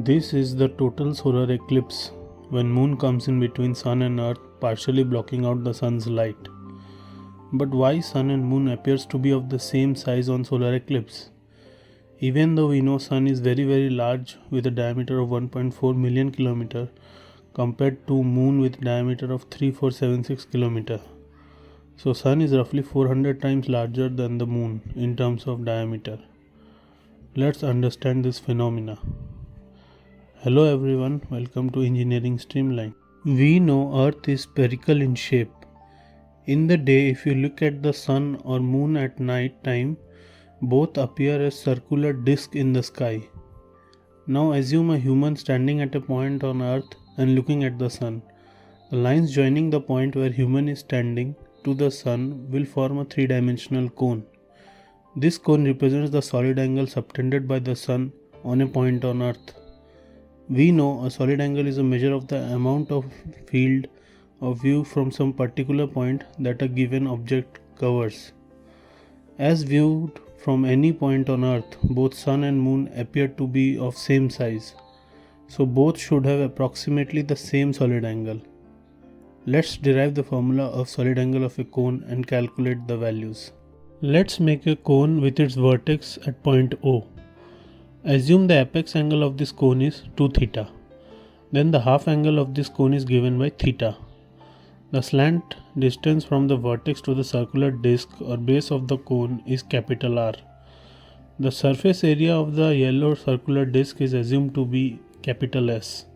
This is the total solar eclipse when moon comes in between sun and earth, partially blocking out the sun's light. But why sun and moon appears to be of the same size on solar eclipse? Even though we know sun is very large with a diameter of 1.4 million km compared to moon with diameter of 3476 km. So sun is roughly 400 times larger than the moon in terms of diameter. Let's understand this phenomena. Hello everyone, welcome to Engineering Streamline. We know Earth is spherical in shape. In the day, if you look at the sun or moon at night time, both appear as circular discs in the sky. Now assume a human standing at a point on Earth and looking at the sun. The lines joining the point where human is standing to the sun will form a three-dimensional cone. This cone represents the solid angle subtended by the sun on a point on Earth. We know a solid angle is a measure of the amount of field of view from some particular point that a given object covers. As viewed from any point on Earth, both sun and moon appear to be of same size. So both should have approximately the same solid angle. Let's derive the formula of solid angle of a cone and calculate the values. Let's make a cone with its vertex at point O. Assume the apex angle of this cone is 2 theta. Then the half angle of this cone is given by theta. The slant distance from the vertex to the circular disc or base of the cone is capital R. The surface area of the yellow circular disc is assumed to be capital S.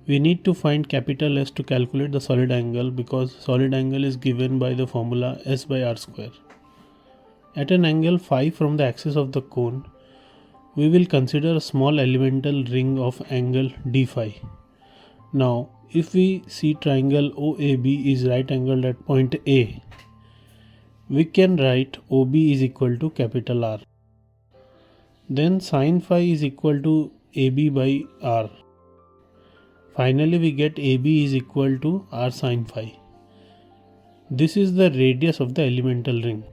We need to find capital S to calculate the solid angle because solid angle is given by the formula S by R square. At an angle phi from the axis of the cone, we will consider a small elemental ring of angle d phi. Now, if we see triangle OAB is right angled at point A, we can write OB is equal to capital R. Then sin phi is equal to AB by R. Finally, we get AB is equal to R sin phi. This is the radius of the elemental ring.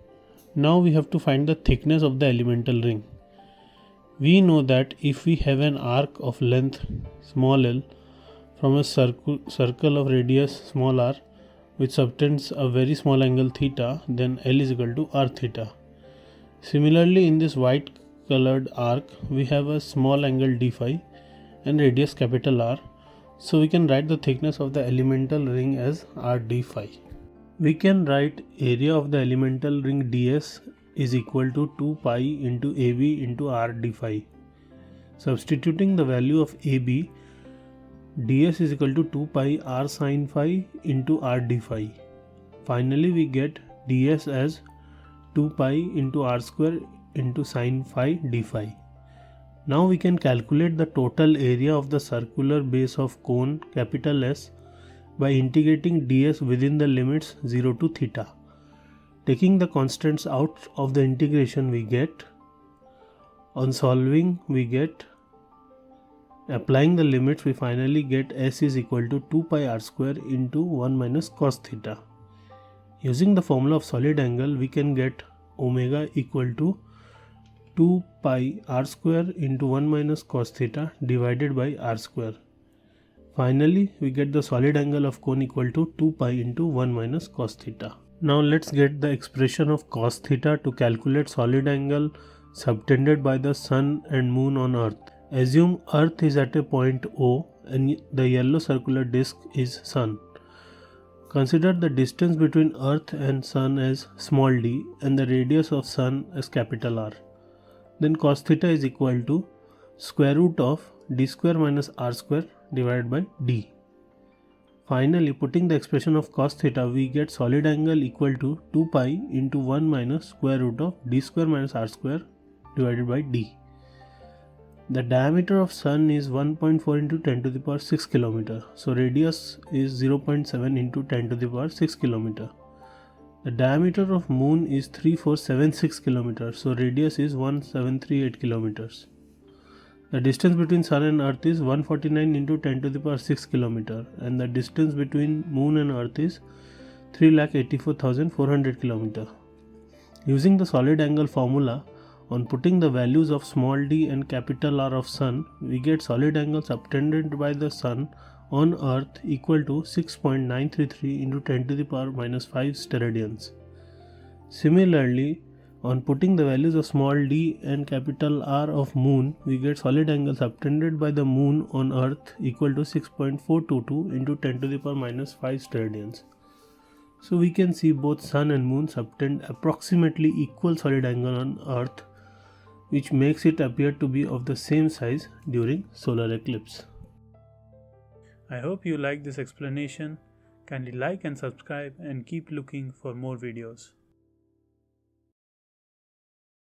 Now we have to find the thickness of the elemental ring. We know that if we have an arc of length small l from a circle of radius small r which subtends a very small angle theta, then L is equal to r theta. Similarly, in this white colored arc, we have a small angle d phi and radius capital R. So we can write the thickness of the elemental ring as r d phi. We can write area of the elemental ring ds is equal to 2 pi into AB into R d phi. Substituting the value of AB, ds is equal to 2 pi R sin phi into R d phi. Finally, we get ds as 2 pi into R square into sin phi d phi. Now we can calculate the total area of the circular base of cone capital S by integrating ds within the limits 0 to theta. Taking the constants out of the integration, we get, on solving, applying the limits, we finally get S is equal to 2 pi r square into 1 minus cos theta. Using the formula of solid angle, we can get omega equal to 2 pi r square into 1 minus cos theta divided by r square. Finally, we get the solid angle of cone equal to 2 pi into 1 minus cos theta. Now let's get the expression of cos theta to calculate solid angle subtended by the sun and moon on Earth. Assume Earth is at a point O and the yellow circular disc is sun. Consider the distance between Earth and sun as small d and the radius of sun as capital R. Then cos theta is equal to square root of d square minus r square divided by d. Finally, putting the expression of cos theta, we get solid angle equal to 2 pi into 1 minus square root of d square minus r square divided by d. The diameter of sun is 1.4 into 10 to the power 6 km. So radius is 0.7 into 10 to the power 6 km. The diameter of moon is 3476 km. So radius is 1738 km. The distance between sun and earth is 149 into 10 to the power 6 km and the distance between moon and earth is 3,84,400 km. Using the solid angle formula, On putting the values of small d and capital R of Sun, we get solid angle subtended by the Sun on Earth equal to 6.933 into 10 to the power minus 5 steradians. Similarly, on putting the values of small d and capital R of Moon, we get solid angle subtended by the Moon on Earth equal to 6.422 into 10 to the power minus 5 steradians. So we can see both Sun and Moon subtend approximately equal solid angle on Earth, which makes it appear to be of the same size during solar eclipse. I hope you like this explanation. Kindly like and subscribe and keep looking for more videos.